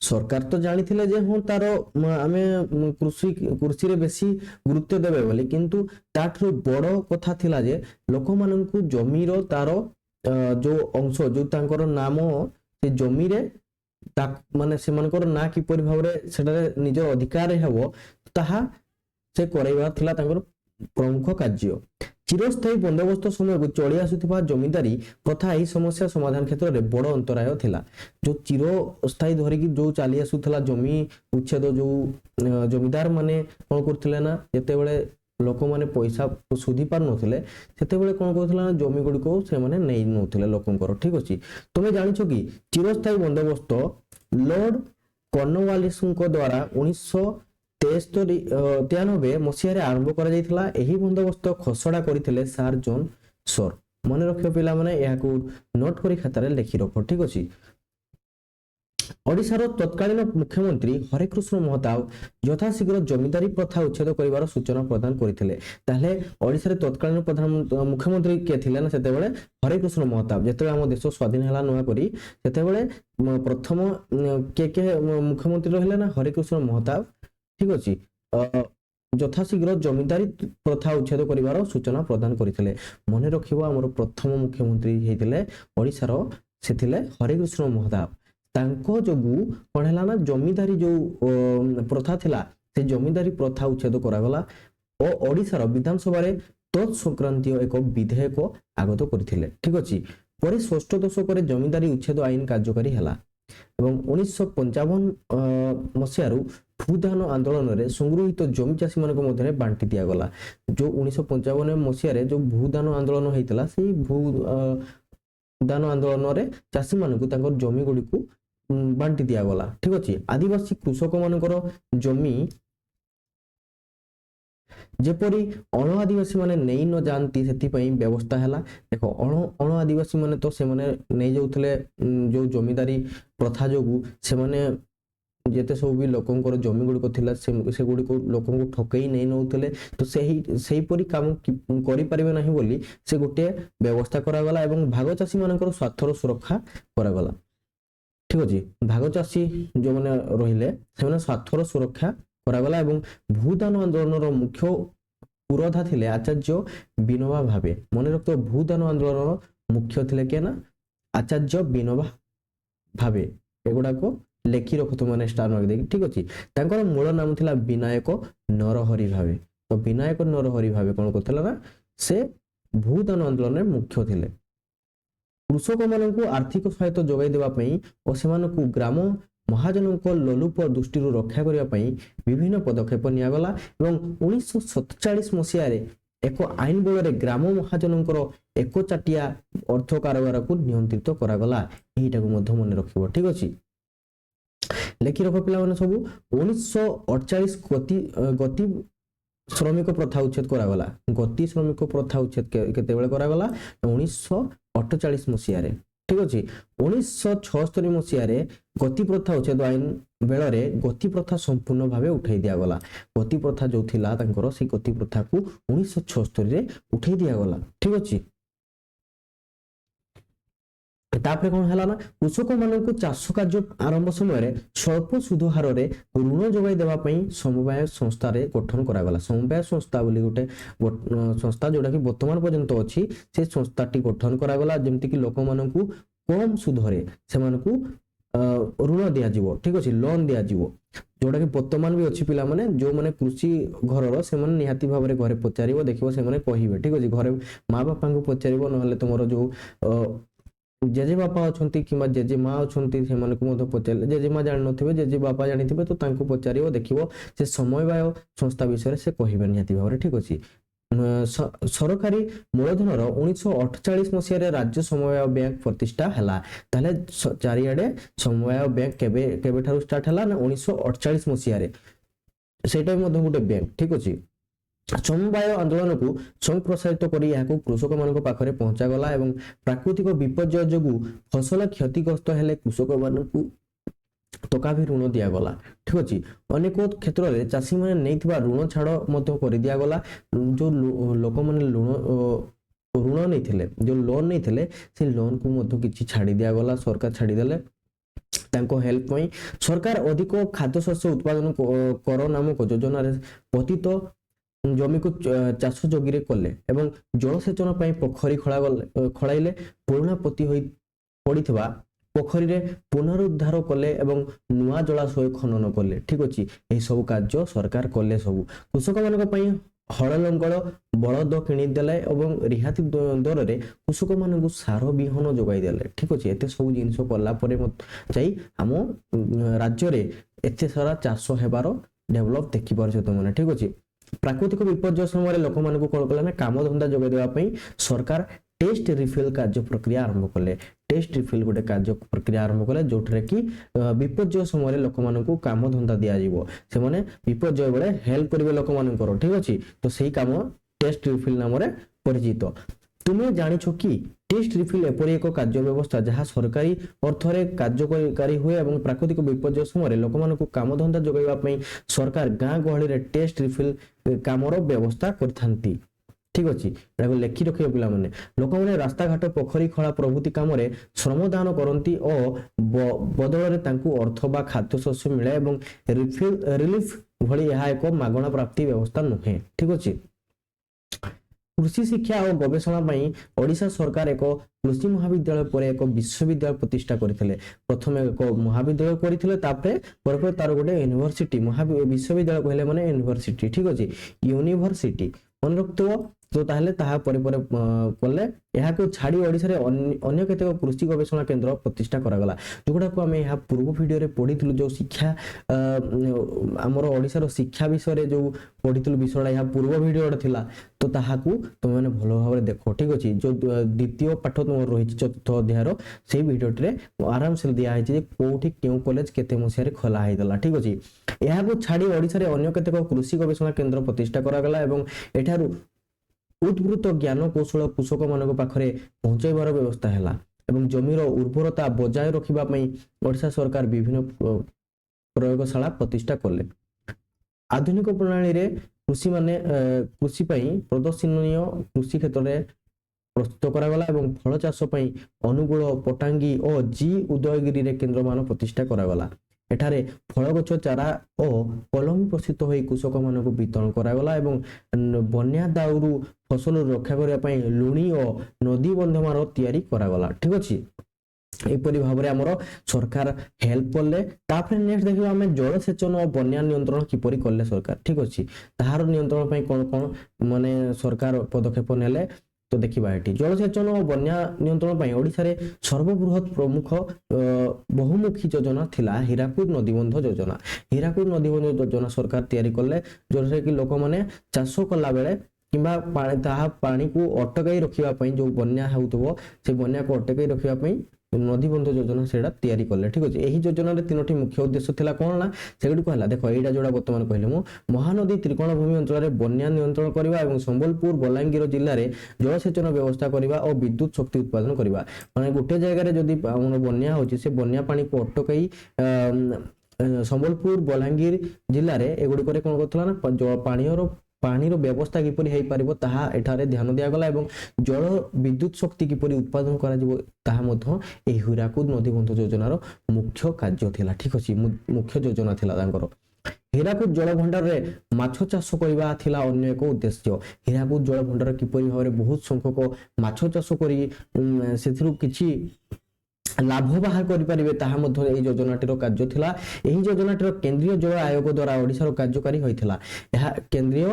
सरकार तो जानी जे हाँ तार आमे कृषि रे बेसी गुरुत्व देबे बोली किंतु ताठू बड़ कथा थिला जे लोक माननकु जमीर तार जो अंश जो तांकर नाम से जमी रे माने से मानकर ना किपरि भाबरे सेटारे निज अधिकार हेबो ताहा से करैबा थिला तांकर प्रमुख कार्य। चिरस्थायी बंदोबस्त समय को चली आसुथिबा जमींदारी प्रथा एही समस्या समाधान क्षेत्र में बड़ अंतराय थिला। जो चिरस्थायी धरिकी जो चली आसुथला जमी उच्छेद जो जमीदार माने कोन करथिले ना जेतेबेले लोक माने पैसा सुधी पार नथिले सेतेबेले कोन करथिला ना जमी गुडी को से माने नै नथिले लोकंकर। ठीक अछि तुमे जानिछो कि चिरस्थायी बंदोबस्त लॉर्ड कॉर्नवालिस द्वारा 1993 मसीह आरंभ कर बंदोबस्त खसड़ा करते सार जॉन सर। मन रख पिला माने यहाकू नोट करी खातारे लिखि रख। ठीक अछि ओडिशार तत्कालीन मुख्यमंत्री हरेकृष्ण महताब यथाशीघ्र जमींदारी प्रथा उच्छेद करिवार सूचना प्रदान करथिले। ताहले ओडिशार तत्कालीन प्रधान मुख्यमंत्री के थिले ना सेतेबेले हरेकृष्ण महताब। जेतेबेले हम देश स्वाधीन हला नुआ करी सेतेबेले प्रथम के मुख्यमंत्री रहिले ना हरेकृष्ण महताब। ठीक अछि यथाशीघ्र जमींदारी प्रथा उच्छेद करिवार सूचना प्रदान करथिले। मने रखिबो हमर प्रथम मुख्यमंत्री हेतिले ओडिशार सेथिले हरेकृष्ण महताब। तांको जोगु पढ़ेला ना जमींदारी जो प्रथा थिला से जमींदारी प्रथा उच्छेद करागला और ओडिशार विधानसभा रे तत्संक्रांतीय एक विधेयक आगत करथिले। ठीक अछि परे षष्ठ दशक रे जमींदारी उच्छेद आईन कार्यकारी हला एवं 1955 मसिया रु भूदान आंदोलन रे संगृहीत जमी चाषी मानक मध्य बांटी दिया गला। जो 1955 मसिया रे जो भूदान आंदोलन हेतिला से भूदान आंदोलन रे चाषी मानक तांकर जमी गुडी को बांटी दिया गला। ठीक अछि आदिवासी कृषक मानकर जमी जेपरी अण आदिवासी माने नहीं न जानती सेति पई व्यवस्था हला। देखो अण आदिवासी माने तो से माने नहीं जाउथले जो जमींदारी प्रथा जोगु से माने जेते सब भी लोकंकर जमी गुडी को थिला से गुडी को लोकन को ठकई नहीं नउथले तो सेही परी काम करि परिबे नाही बोली से गोटे व्यवस्था करा गला एवं भाग चाषी मानकर स्वार्थर सुरक्षा करा गला। ठीक अछि भाग चाषी जो माने रहिले से माने स्वार्थर सुरक्षा करा गला एवं भूदान आंदोलन रो मुख्य पुरोधा थिले आचार्य विनोबा भावे। मने रखतो भूदान आंदोलन मुख्य थिले के ना आचार्य विनोबा भावे एगुडा को लेखि रखतो माने स्टार मार्क दे। ठीक अछि तांकर मूल नाम थिला विनायक नरहरि भावे। तो विनायक नरहरि भावे कोन करथला ना से भूदान आंदोलन मुख्य थिले। कृषक माननकु आर्थिक सहायता जोगाई देबा पई ओ सेमानकु ग्राम महाजनक लोलुप दृष्टि रक्षा करने विभिन्न पदक्षेप निया गला एवं 1947 मसीह एक आईन बल ग्राम महाजनकर एक चाटिया अर्थ कारोबार को नियंत्रित करागला। एटा को मध्य मन रखिबो। ठीक अछि लेखि रख पिला माने सब 1948 गति श्रमिक प्रथा उच्छेद करागला। गति श्रमिक प्रथा उच्छेद केते बेले करागला 1948 मसीह रे। ठीक अछि 1976 मसीह रे गति प्रथा उच्छेद आईन बेल रे गति प्रथा संपूर्ण भावे उठाई दिया गला। गति प्रथा जो थिला तांकर से गति प्रथा को 1976 रे उठाई दिया गला। ठीक अछि तापरे कोन हला ना कृषक माननकु चाष कार्य आरंभ समय रे स्वल्प सुध हार रे ऋण जोगाई देबा पई समवाय संस्था रे गठन करा गला। समवाय संस्था बोली गोटे संस्था जोडा कि वर्तमान पर्यंत अछि से संस्थाटी गठन करा गला जेमति कि लोक माननकु कम सुध रे से माननकु ऋण दिया जीवो। ठीक अछि लोन दिया जीवो जोडा कि वर्तमान भी अछि पिला माने जो माने कृषि घर रो से माने निहाती भाबरे घरे पचारिबो देखिबो से माने कहिबे। ठीक अछि घरे मां बापा को पचारिबो नहले तमरो जो जेजे बापा अछंती किबा जेजे मां अछंती से माने को मधो पचारले जेजे मां जानि नथिबे जेजे बापा जानिथिबे तो तांको पचारिबो देखिबो से समवाय संस्था विषय से कहिबे निहाती भाबरे। ठीक अछि सरकारी मूलधनर 1948 मसीह रे राज्य समवाय बैंक प्रतिष्ठा हला। ताले चारियाडे समवाय बैंक केबे ठारू स्टार्ट हला ना 1948 मसीह रे सेटा मधो गुटे बैंक। ठीक अछि समवाय आंदोलन को संप्रसारित करी याको कृषक मानक पाखरे पहुंचा गला एवं प्राकृतिक विपर्यय जोगु फसल क्षतिग्रस्त हेले कृषक मानकु टका भी ऋण दिया गला। ठीक अछि अनेक क्षेत्र रे चाषी माने नैथिबा ऋण छाड़ मध्य कर दिया गला। जो लोक माने ऋण नै थिले जो लोन नै थिले से लोन को मध्य किछि छाड़ी दिया गला सरकार छाड़ी देले हेल्प पई सरकार अधिक खाद्यशस्य उत्पादन कर नामक योजना पतित जमी को चाष जोगी कले एवं जलसेचन पई पोखरी खड़ाइले पुराणा पति होई पड़िथिबा पोखरी रे पुनरुद्धार कले एवं नुआ जलाशय खनन कले। ठीक अछि, एही सब कार्य सरकार कले। सब कृषक मानक पई हल लंगल बलद किणी देले एवं रिहाती दर रे कृषक मानक सार बिहन जोगाई देले। ठीक अछि, एते सब जिंस कला परे जाई हम राज्य रे एते सारा चाष हेबार डेवलप देखि परछ तुमने। ठीक अछि, प्राकृतिक विपर्य समय लोक मानक कोन कला ना काम धंदा जोगाई देबा पई सरकार टेस्ट रिफिल कार्य प्रक्रिया आरंभ कले। टेस्ट रिफिल गोटे कार्य प्रक्रिया आरंभ कले जोठरे कि विपर्य समय लोक मानक काम धंदा दिया जिवो, से माने विपर्य बेले हेल्प करिवे लोक मानकर। ठीक अछि, तो सेही काम टेस्ट रिफिल नाम रे परिचित। तुमे जानिछो कि टेस्ट रिफिल एपरि एक कार्य व्यवस्था जहाँ सरकारी अर्थरे कार्यकारी हुए एवं प्राकृतिक विपर्य समय लोक मानक काम धंदा जोगाइबा पई सरकार गां गहली रे टेस्ट रिफिल कामर व्यवस्था करथांती। ठीक अछि, एटा लेखि रखियो पिला माने लोक माने रास्ता घाट पोखरी खळा प्रभृति काम रे श्रमदान करंती और बदल रे तांकू अर्थ बा खाद्य शस्य मिले एवं रिलीफ भली यह एक मागणा प्राप्ति व्यवस्था नुहे। ठीक अछि, कृषि शिक्षा और गवेषणा पई ओडिशा सरकार एक कृषि महाविद्यालय पर एक विश्वविद्यालय प्रतिष्ठा करथिले। प्रथमे एक महाविद्यालय करथिले, तापरे पर तार गोटे यूनिवर्सिटी विश्वविद्यालय कहले माने यूनिवर्सिटी। ठीक अछि, यूनिवर्सिटी मन रखतो तो ताहले ताहा परे परे कले यहा को छाड़ी ओडिसा रे अन्य केतेक कृषि गवेषणा केंद्र प्रतिष्ठा करा गला, जोगुडा को हमें यहा पूर्व वीडियो रे पढिथिलु। जो शिक्षा हमर ओडिसा रो शिक्षा विषय रे जो पढिथिलु विषयडा यहा पूर्व वीडियो रे थिला, तो ताहा को तुम माने भलो भाबरे देखो। ठीक अछि, जो द्वितीय पाठ तुम रहिछि चतुर्थ अध्याय रो सेही वीडियो रे आराम से दिया है जे कोठी केउ कॉलेज केते मसिया रे खोला हैदला। ठीक अछि, यहा को छाड़ी ओडिसा रे अन्य केतेक कृषि गवेषणा केंद्र प्रतिष्ठा करा गला एवं एठारु उद्भूत ज्ञान कौशल कृषक मानक पाखरे पहुंचाइबार व्यवस्था हैला एवं जमीर उर्वरता बजाय रखिबा पई ओडिशा सरकार विभिन्न प्रयोगशाला प्रतिष्ठा कले। आधुनिक प्रणाली रे कृषि माने कृषि पई प्रदर्शनीय कृषि क्षेत्र रे प्रस्तुत करा गला एवं फल चाष पई अनुगुल पटांगी और जी उदयगिरी रे केंद्र मान प्रतिष्ठा करा गला। एठारे फल गछ चारा और कलम प्रस्तुत होई कृषक मानक वितरण करा गला एवं बन्या दाउरू फसल रक्षा करिया पई लुणी और नदी बंधमान तैयारी करा गला। ठीक अछि, एपरि भाबरे हमर सरकार हेल्प करले। तापर नेक्स्ट देखिबा हमें जलसेचन और बन्या नियंत्रण किपरि करले सरकार। ठीक अछि, ताहार नियंत्रण पई कोन कोन माने सरकार पदक्षेप नेले तो देखिबा एठी। जलसेचन और बन्या नियंत्रण पई ओडिसा रे सर्वबृहत प्रमुख बहुमुखी योजना थिला हीराकुद नदीबंध योजना। हीराकुद नदीबंध योजना सरकार तैयारी करले, जोसे कि लोक माने चाष कला बेले किबा पानी को अटकाई रखिबा पई जो बन्या हेउतबो से बन्या को अटकाई रखिबा पई नदीबंध योजना सेडा तैयारी करले। ठीक अछि, एही योजना रे तीनोटी मुख्य उद्देश्य थिला कोन ना सेगुडी कहला देखो एटा जोडा वर्तमान कहले मु महानदी त्रिकोण भूमि अंचल रे बन्या नियंत्रण करबा एवं संबलपुर बलांगीर जिल्ला रे जलसेचन व्यवस्था करबा और विद्युत शक्ति उत्पादन करबा। माने गोटे जगह रे जदी हमर बन्या होची से बन्या पानी को अटकाई संबलपुर बलांगीर जिल्ला रे एगुडी करे कोन करथला ना पानी रो व्यवस्था किपरि हेई परिबो ताहा एठारे ध्यान दिया गला एवं जल विद्युत शक्ति किपरि उत्पादन करा जिवो ताहा मध्य ए हीराकुद नदीबंध योजना रो मुख्य कार्य थिला। ठीक अछि, मुख्य योजना थिला तांकर। हीराकुद जल भंडार रे माछ चाष करबा थिला अन्य एक उद्देश्य। हीराकुद जल भंडार किपरि भाबरे बहुत संख्यक माछ चाष करी सेथिरु किछि लाभ बाहर करि परिबे ताहा मध्य एही योजनाटीर कार्य थिला। एही योजनाटीर केंद्रीय जल आयोग द्वारा ओडिसा रो कार्यकारी होइथिला। एहा केंद्रीय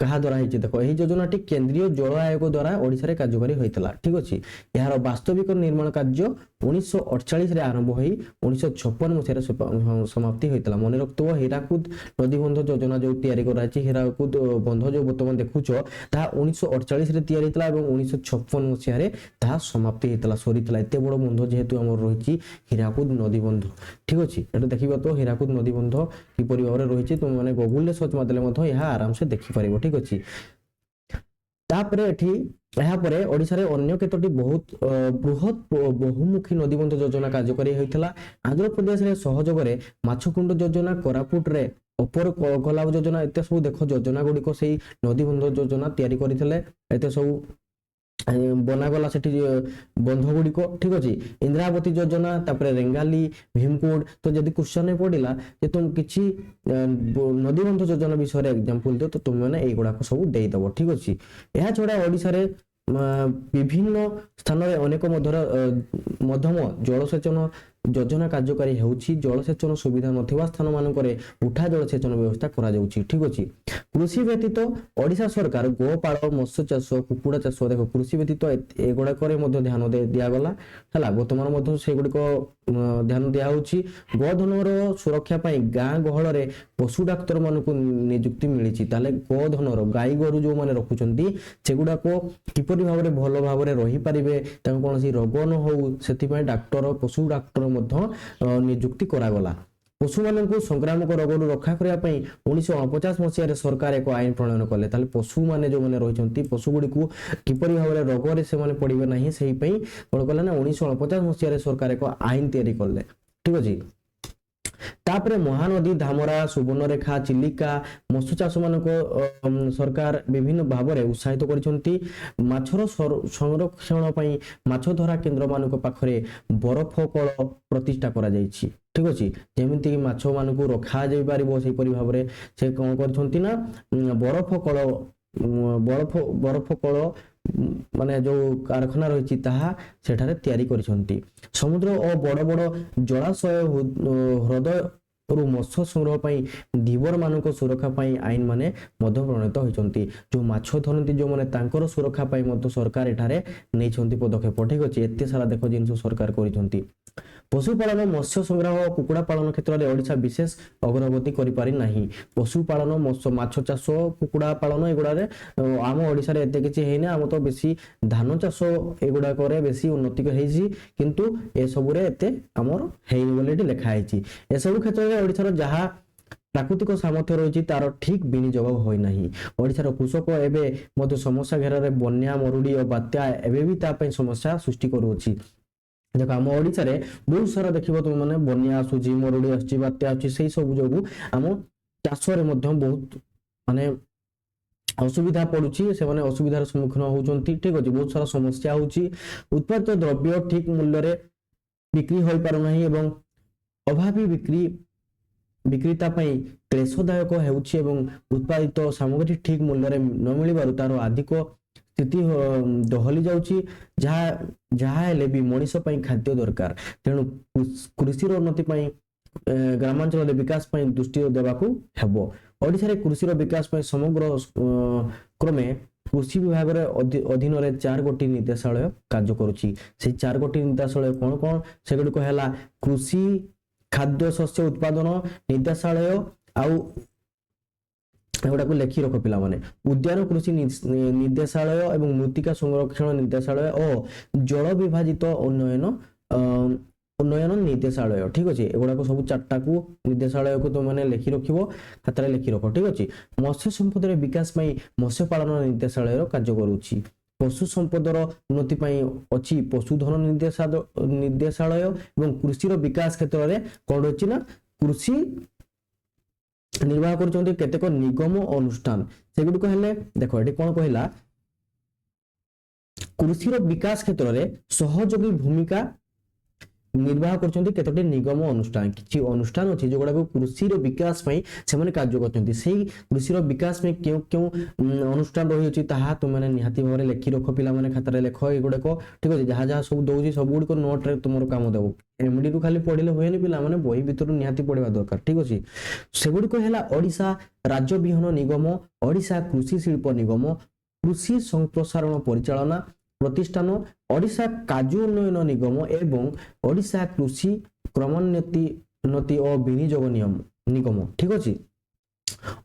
कहा द्वारा हिचे देखो एही योजनाटी केंद्रीय जल आयोग द्वारा ओडिसा रे कार्यकारी होइथिला। ठीक अछि, यार वास्तविक निर्माण कार्य 1948 रे आरंभ होई 1956 मसिया रे समाप्ति होइथिला। मने रखतो हीराकुद नदीबंध योजना जो तयारी कराची हीराकुद बंध जो वर्तमान देखुचो ता 1948 रे तयारी हितला एवं 1956 मसिया रे ता समाप्ति हितला सरीतला। एते बड़ बंध जेहेतु हमर रहिची हीराकुद नदीबंध। ठीक अछि, एटा देखिबा तो हीराकुद नदीबंध किपरि भाबरे रहिची तुम माने गूगल रे सर्च मारले मथो यहा आराम से देखि परिबो। ठीक अछि, तापरे एठी यहा परे ओडिसा रे अन्य केतोटी बहुत बृहत बहुमुखी नदीबंध योजना कार्यकारी होइथिला। आंध्र प्रदेश रे सहयोग रे माछकुंड योजना, कोरापुट रे अपर गलाव योजना, एते सब देखो योजना गुडी को सेही नदीबंध योजना तयारी करिथिले। एते सब ବନାଗଲା ସେଠି ବନ୍ଧ ଗୁଡ଼ିକ ଠିକ ଅଛି। ଇନ୍ଦ୍ରାବତୀ ଯୋଜନା, ତାପରେ ରେଙ୍ଗାଲି, ଭୀମକୁଣ୍ଡ। ତ ଯଦି କ୍ୱେଶ୍ଚନ ପଡିଲା ଯେ ତୁମ କିଛି ନଦୀବନ୍ଧ ଯୋଜନା ବିଷୟରେ ଏକ୍ଜାମ୍ପଲ ଦିଅ ତ ତୁମେ ମାନେ ଏଇଗୁଡାକ ସବୁ ଦେଇଦବ ଠିକ ଅଛି। ଏହା ଛଡା ଓଡିଶାରେ ବିଭିନ୍ନ ସ୍ଥାନରେ ଅନେକ ମଧ୍ୟମ ଜଳସେଚନ ଯୋଜନା କାର୍ଯ୍ୟକାରୀ ହେଉଛି। ଜଳସେଚନ ସୁବିଧା ନଥିବା ସ୍ଥାନ ମାନଙ୍କରେ ଉଠା ଜଳସେଚନ ବ୍ୟବସ୍ଥା କରାଯାଉଛି ଠିକ ଅଛି। କୃଷି ବ୍ୟତୀତ ଓଡିଶା ସରକାର ଗୋପାଳ, ମତ୍ସ୍ୟ ଚାଷ, କୁକୁଡ଼ା ଚାଷ, ଦେଖ କୃଷି ବ୍ୟତୀତ ଏଗୁଡାକରେ ମଧ୍ୟ ଧ୍ୟାନ ଦିଆଗଲା ହେଲା। ବର୍ତ୍ତମାନ ମଧ୍ୟ ସେଗୁଡିକ ଧ୍ୟାନ ଦିଆହଉଛି। ଗୋଧନର ସୁରକ୍ଷା ପାଇଁ ଗାଁ ଗହଳରେ ପଶୁ ଡାକ୍ତର ମାନଙ୍କୁ ନିଯୁକ୍ତି ମିଳିଛି। ତାହେଲେ ଗୋଧନର ଗାଈ ଗୋରୁ ଯୋଉମାନେ ରଖୁଛନ୍ତି ସେଗୁଡାକ କିପରି ଭାବରେ ଭଲ ଭାବରେ ରହିପାରିବେ, ତାଙ୍କୁ କୌଣସି ରୋଗ ନ ହଉ ସେଥିପାଇଁ ଡାକ୍ତର, ପଶୁ ଡାକ୍ତର ମଧ୍ୟ ନିଯୁକ୍ତି କରାଗଲା। ପଶୁମାନଙ୍କୁ ସଂକ୍ରାମକ ରୋଗରୁ ରକ୍ଷା କରିବା ପାଇଁ 1949 ମସିହାରେ ସରକାର ଏକ ଆଇନ ପ୍ରଣୟନ କଲେ। ତାହେଲେ ପଶୁମାନେ ଯୋଉମାନେ ରହିଛନ୍ତି ପଶୁ ଗୁଡ଼ିକୁ କିପରି ଭାବରେ ରୋଗରେ ସେମାନେ ପଡିବେ ନାହିଁ ସେଇ ପାଇଁ କଣ କଲେ ନା 1949 ମସିହାରେ ସରକାର ଏକ ଆଇନ ତିଆରି କଲେ ଠିକ ଅଛି। ତାପରେ ମହାନଦୀ, ଧାମରା, ସୁବର୍ଣ୍ଣରେଖା, ଚିଲିକା ମତ୍ସ୍ୟ ଚାଷ ମାନଙ୍କ ସରକାର ବିଭିନ୍ନ ଭାବରେ ଉତ୍ସାହିତ କରିଛନ୍ତି। ମାଛର ସଂରକ୍ଷଣ ପାଇଁ ମାଛ ଧରା କେନ୍ଦ୍ର ମାନଙ୍କ ପାଖରେ ବରଫ କଳ ପ୍ରତିଷ୍ଠା କରାଯାଇଛି ଠିକ ଅଛି। ଯେମିତିକି ମାଛ ମାନଙ୍କୁ ରଖାଯାଇ ପାରିବ ସେହିପରି ଭାବରେ ସେ କଣ କରିଛନ୍ତି ନା ବରଫ କଳ ମାନେ ଯୋଉ କାରଖାନା ରହିଛି ତାହା ସେଠାରେ ତିଆରି କରିଛନ୍ତି। ସମୁଦ୍ର ଓ ବଡ ବଡ ଜଳାଶୟ ହ୍ରଦରୁ ମତ୍ସ୍ୟ ସଂଗ୍ରହ ପାଇଁ ଧୀବର ମାନଙ୍କ ସୁରକ୍ଷା ପାଇଁ ଆଇନ ମାନେ ମଧ୍ୟ ପ୍ରଣୀତ ହୋଇଛନ୍ତି। ଯୋଉ ମାଛ ଧରନ୍ତି ଯୋଉମାନେ ତାଙ୍କର ସୁରକ୍ଷା ପାଇଁ ମଧ୍ୟ ସରକାର ଏଠାରେ ନେଇଛନ୍ତି ପଦକ୍ଷେପ ଠିକ ଅଛି। ଏତେ ସାରା ଦେଖ ଜିନିଷ ସରକାର କରିଛନ୍ତି। ପଶୁପାଳନ, ମତ୍ସ୍ୟ ସଂଗ୍ରହ, କୁକୁଡ଼ା ପାଳନ କ୍ଷେତ୍ରରେ ଓଡ଼ିଶା ବିଶେଷ ଅଗ୍ରଗତି କରିପାରି ନାହିଁ। ପଶୁପାଳନ, ମାଛ ଚାଷ, କୁକୁଡ଼ା ପାଳନ ଏଗୁଡ଼ାରେ ଆମ ଓଡ଼ିଶାରେ ଏତେ କିଛି ହେଇନି। ଆମ ତ ବେଶୀ ଧାନ ଚାଷ ଏଗୁଡ଼ାକରେ ବେଶୀ ଉନ୍ନତି ହେଇଛି, କିନ୍ତୁ ଏସବୁରେ ଏତେ ଆମର ହେଇନି ବୋଲି ଏଠି ଲେଖା ହେଇଛି। ଏସବୁ କ୍ଷେତ୍ରରେ ଓଡ଼ିଶାର ଯାହା ପ୍ରାକୃତିକ ସାମର୍ଥ୍ୟ ରହିଛି ତାର ଠିକ ବିନିଯୋଗ ହୋଇନାହିଁ। ଓଡ଼ିଶାର କୃଷକ ଏବେ ମଧ୍ୟ ସମସ୍ୟା ଘେରରେ ବନ୍ୟା, ମରୁଡ଼ି ଓ ବାତ୍ୟା ଏବେ ବି ତା ପାଇଁ ସମସ୍ୟା ସୃଷ୍ଟି କରୁଅଛି। ଦେଖ ଆମ ଓଡ଼ିଶାରେ ବହୁତ ସାରା ଦେଖିବ ତୁମେ ମାନେ ବନ୍ୟା ଆସୁଛି, ମରୁଡ଼ି ଆସୁଛି, ବାତ୍ୟା ଆସୁଛି, ସେଇ ସବୁ ଯୋଗୁଁ ଆମ ଚାଷରେ ମଧ୍ୟ ବହୁତ ମାନେ ଅସୁବିଧା ପଡୁଛି, ସେମାନେ ଅସୁବିଧାର ସମ୍ମୁଖୀନ ହଉଛନ୍ତି ଠିକ ଅଛି। ବହୁତ ସାରା ସମସ୍ୟା ହଉଛି। ଉତ୍ପାଦିତ ଦ୍ରବ୍ୟ ଠିକ ମୂଲ୍ୟରେ ବିକ୍ରି ହୋଇପାରୁନାହିଁ ଏବଂ ଅଭାବୀ ବିକ୍ରେତା ପାଇଁ କ୍ଲେଶଦାୟକ ହେଉଛି ଏବଂ ଉତ୍ପାଦିତ ସାମଗ୍ରୀ ଠିକ ମୂଲ୍ୟରେ ନ ମିଳିବାରୁ ତାର ଅଧିକ ସ୍ଥିତି ଦହଲି ଯାଉଛି। ଯାହା ହେଲେ ବି ମଣିଷ ପାଇଁ ଖାଦ୍ୟ ଦରକାର, ତେଣୁ କୃଷିର ଉନ୍ନତି ପାଇଁ ଗ୍ରାମାଞ୍ଚଳରେ ବିକାଶ ପାଇଁ ଦୃଷ୍ଟି ଦେବାକୁ ହେବ। ଓଡ଼ିଶାରେ କୃଷିର ବିକାଶ ପାଇଁ ସମଗ୍ର କ୍ରମେ କୃଷି ବିଭାଗର ଅଧୀନରେ 4ଗୋଟି ନିର୍ଦ୍ଦେଶାଳୟ କାର୍ଯ୍ୟ କରୁଛି। ସେଇ 4ଗୋଟି ନିର୍ଦ୍ଦେଶାଳୟ କଣ କଣ? ସେଗୁଡ଼ିକ ହେଲା କୃଷି ଖାଦ୍ୟ ଶସ୍ୟ ଉତ୍ପାଦନ ନିର୍ଦ୍ଦେଶାଳୟ, ଆଉ ଏଗୁଡାକୁ ଲେଖି ରଖ ପିଲାମାନେ, ଉଦ୍ୟାନ କୃଷି ନିର୍ଦ୍ଦେଶାଳୟ ଏବଂ ମୃତ୍ତିକା ସଂରକ୍ଷଣ ନିର୍ଦ୍ଦେଶାଳୟ ଓ ଜଳ ବିଭାଜିତ ଉନ୍ନୟନ ନିର୍ଦ୍ଦେଶାଳୟ ଠିକ ଅଛି। ଏଗୁଡାକ ସବୁ 4ଟାକୁ ନିର୍ଦ୍ଦେଶାଳୟକୁ ତୁମେ ଲେଖି ରଖିବ, ଖାତାରେ ଲେଖି ରଖ ଠିକ ଅଛି। ମତ୍ସ୍ୟ ସମ୍ପଦର ବିକାଶ ପାଇଁ ମତ୍ସ୍ୟ ପାଳନ ନିର୍ଦ୍ଦେଶାଳୟ କାର୍ଯ୍ୟ କରୁଛି। ପଶୁ ସମ୍ପଦର ଉନ୍ନତି ପାଇଁ ଅଛି ପଶୁଧନ ନିର୍ଦ୍ଦେଶାଳୟ ଏବଂ କୃଷିର ବିକାଶ କ୍ଷେତ୍ରରେ କଣ ରହିଛି ନା କୃଷି ନିର୍ବାହ କରୁଛନ୍ତି କେତେକ ନିଗମ ଅନୁଷ୍ଠାନ। ସେଗୁଡିକ ହେଲେ ଦେଖ ଏଠି କଣ କହିଲା, କୃଷିର ବିକାଶ କ୍ଷେତ୍ରରେ ସହଯୋଗୀ ଭୂମିକା ନିର୍ବାହ କରୁଛନ୍ତି କେତୋଟି ନିଗମ ଅନୁଷ୍ଠାନ। କିଛି ଅନୁଷ୍ଠାନ ଅଛି ଯୋଉଗୁଡାକ କୃଷିର ବିକାଶ ପାଇଁ ସେମାନେ କାର୍ଯ୍ୟ କରୁଛନ୍ତି। ସେଇ କୃଷିର ବିକାଶ ପାଇଁ କେଉଁ କେଉଁ ଅନୁଷ୍ଠାନ ରହିଛି ତାହା ତୁମେ ନିହାତି ଭାବରେ ଲେଖି ରଖ ପିଲାମାନେ, ଖାତାରେ ଲେଖ ଏଗୁଡାକ ଠିକ ଅଛି। ଯାହା ଯାହା ସବୁ ଦଉଛି ସବୁଗୁଡିକ ନୋଟରେ ତୁମର କାମ ଦେବ। ଏମଡି ରୁ ଖାଲି ପଢିଲେ ହୁଏନି ପିଲାମାନେ, ବହି ଭିତରୁ ନିହାତି ପଢିବା ଦରକାର ଠିକ ଅଛି। ସେଗୁଡିକ ହେଲା ଓଡ଼ିଶା ରାଜ୍ୟ ବିହନ ନିଗମ, ଓଡ଼ିଶା କୃଷି ଶିଳ୍ପ ନିଗମ, କୃଷି ସମ୍ପ୍ରସାରଣ ପରିଚାଳନା ପ୍ରତିଷ୍ଠାନ, ଓଡ଼ିଶା କାଜୁ ଉନ୍ନୟନ ନିଗମ ଏବଂ ଓଡ଼ିଶା କୃଷି କ୍ରମୋନ୍ନତି ଓ ବିନିଯୋଗ ନିଗମ ଠିକ ଅଛି।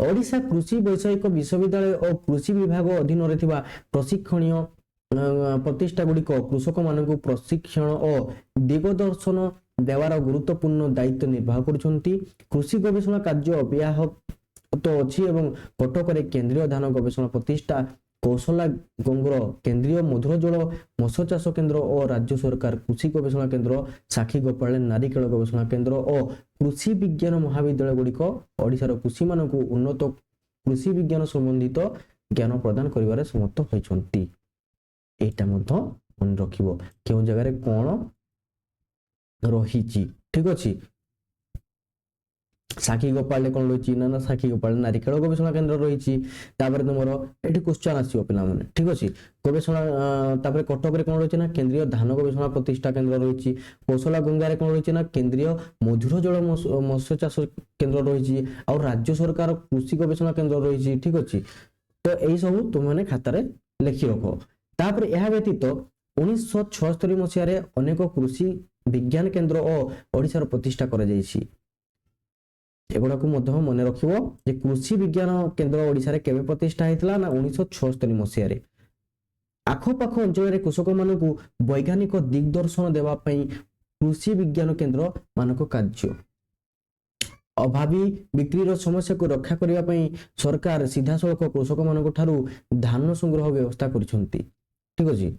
ଓଡ଼ିଶା କୃଷି ବୈଷୟିକ ବିଶ୍ୱବିଦ୍ୟାଳୟ ଓ କୃଷି ବିଭାଗ ଅଧୀନରେ ଥିବା ପ୍ରଶିକ୍ଷଣୀୟ ପ୍ରତିଷ୍ଠା ଗୁଡିକ କୃଷକ ମାନଙ୍କୁ ପ୍ରଶିକ୍ଷଣ ଓ ଦିଗଦର୍ଶନ ଦେବାର ଗୁରୁତ୍ୱପୂର୍ଣ୍ଣ ଦାୟିତ୍ୱ ନିର୍ବାହ କରୁଛନ୍ତି। କୃଷି ଗବେଷଣା କାର୍ଯ୍ୟ ଅବ୍ୟାହତ ଅଛି ଏବଂ କଟକରେ କେନ୍ଦ୍ରୀୟ ଧାନ ଗବେଷଣା ପ୍ରତିଷ୍ଠା, କୌଶଲାଗଙ୍ଗର କେନ୍ଦ୍ରୀୟ ମଧୁର ଜଳ ମତ୍ସ୍ୟ ଚାଷ କେନ୍ଦ୍ର ଓ ରାଜ୍ୟ ସରକାର କୃଷି ଗବେଷଣା କେନ୍ଦ୍ର, ସାକ୍ଷୀ ଗୋପାଳ ନାରିକେଳ ଗବେଷଣା କେନ୍ଦ୍ର ଓ କୃଷି ବିଜ୍ଞାନ ମହାବିଦ୍ୟାଳୟ ଗୁଡିକ ଓଡ଼ିଶାର କୃଷି ମାନଙ୍କୁ ଉନ୍ନତ କୃଷି ବିଜ୍ଞାନ ସମ୍ବନ୍ଧିତ ଜ୍ଞାନ ପ୍ରଦାନ କରିବାରେ ସମର୍ଥ ହୋଇଛନ୍ତି। এইটা মধ্যে মনে রাখিব কেউ জায়গায় কোন রহিছি ঠিক আছে সাক্ষী গোপাଳରେ কোন রয়েছে না সাক্ষী গোপাଳ নারিକେଳ গବେଷଣା କେନ୍ଦ୍ର ରହିଛି ତାପରେ ତୁମର ଏଠି କ୍ୱେଶ୍ଚନ ଆସିବ ପିଲାମାନେ ଠିକ ଅଛି ଗବେଷଣା ତାପରେ କଟକରେ କଣ ରହିଛି ନା କେନ୍ଦ୍ରୀୟ ଧାନ ଗବେଷଣା ପ୍ରତିଷ୍ଠା କେନ୍ଦ୍ର ରହିଛି କୌଶଳା ଗଙ୍ଗାରେ କଣ ରହିଛି ନା କେନ୍ଦ୍ରୀୟ ମଧୁର ଜଳ ମତ୍ସ୍ୟ ଚାଷ କେନ୍ଦ୍ର ରହିଛି ଆଉ ରାଜ୍ୟ ସରକାର କୃଷି ଗବେଷଣା କେନ୍ଦ୍ର ରହିଛି ଠିକ ଅଛି ତ ଏଇ ସବୁ ତୁମମାନେ ଖାତାରେ ଲେଖି ରଖ ତାପରେ ଏହା ବ୍ୟତୀତ 1976 ମସିହାରେ ଅନେକ କୃଷି ବିଜ୍ଞାନ କେନ୍ଦ୍ର ଓ ଓଡ଼ିଶାର ପ୍ରତିଷ୍ଠା କରାଯାଇଛି ଏଗୁଡାକୁ ମଧ୍ୟ ମନେ ରଖିବ ଯେ କୃଷି ବିଜ୍ଞାନ କେନ୍ଦ୍ର ଓଡ଼ିଶାରେ କେବେ ପ୍ରତିଷ୍ଠା ହେଇଥିଲା ନା 1976 ମସିହାରେ ଆଖପାଖ ଅଞ୍ଚଳରେ କୃଷକମାନଙ୍କୁ ବୈଜ୍ଞାନିକ ଦିଗଦର୍ଶନ ଦେବା ପାଇଁ କୃଷି ବିଜ୍ଞାନ କେନ୍ଦ୍ର ମାନଙ୍କ କାର୍ଯ୍ୟ ଅଭାବୀ ବିକ୍ରିର ସମସ୍ୟାକୁ ରକ୍ଷା କରିବା ପାଇଁ ସରକାର ସିଧାସଳଖ କୃଷକମାନଙ୍କ ଠାରୁ ଧାନ ସଂଗ୍ରହ ବ୍ୟବସ୍ଥା କରିଛନ୍ତି ଠିକ ଅଛି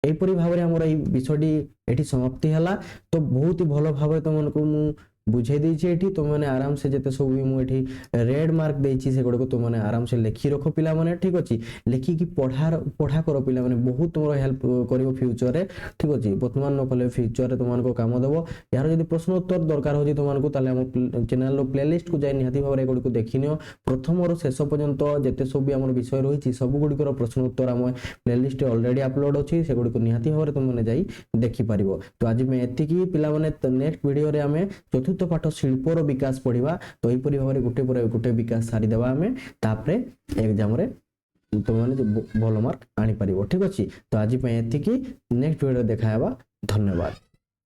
ଏହିପରି ଭାବରେ ଆମର ଏହି ବିଷୟଟି ଏଠି ସମାପ୍ତି ହେଲା ତ ବହୁତ ଭଲ ଭାବରେ ତମମାନଙ୍କୁ ମୁଁ बुझे देछि एठी तो माने आराम से जते सब भी मु एठी रेड मार्क देछि से गुड को तो माने आराम से लिखि रखो पिला माने ठीक अछि लिखि की पढ़ा करो पिला माने बहुत तुमरो हेल्प करिवो फ्यूचर रे ठीक अछि वर्तमान न कले फ्यूचर रे तुमन को काम देबो यार यदि प्रश्न उत्तर दरकार होजी तुमन को ताले हम चैनल रो प्लेलिस्ट को जाय निहाती भाबरे गुड को देखिनियो प्रथम और शेष पर्यंत जते सब भी हमर विषय रहिछि सब गुड को प्रश्न उत्तर हम प्लेलिस्ट ऑलरेडी अपलोड अछि से गुड को निहाती भाबरे तुम माने जाई देखि परिबो तो आज मैं एति की पिला माने नेक्स्ट वीडियो रे हमें चतुर्थ पाठ शिल्पर विकास पढ़ा तो यहीपरि भाव गोटे पर गोटे विकास सारी देवा आम तापर एग्जाम रे तुम मैंने भल मार्क आनी पार ठीक अच्छे तो आज एति नेक्स्ट वीडियो देखा धन्यवाद।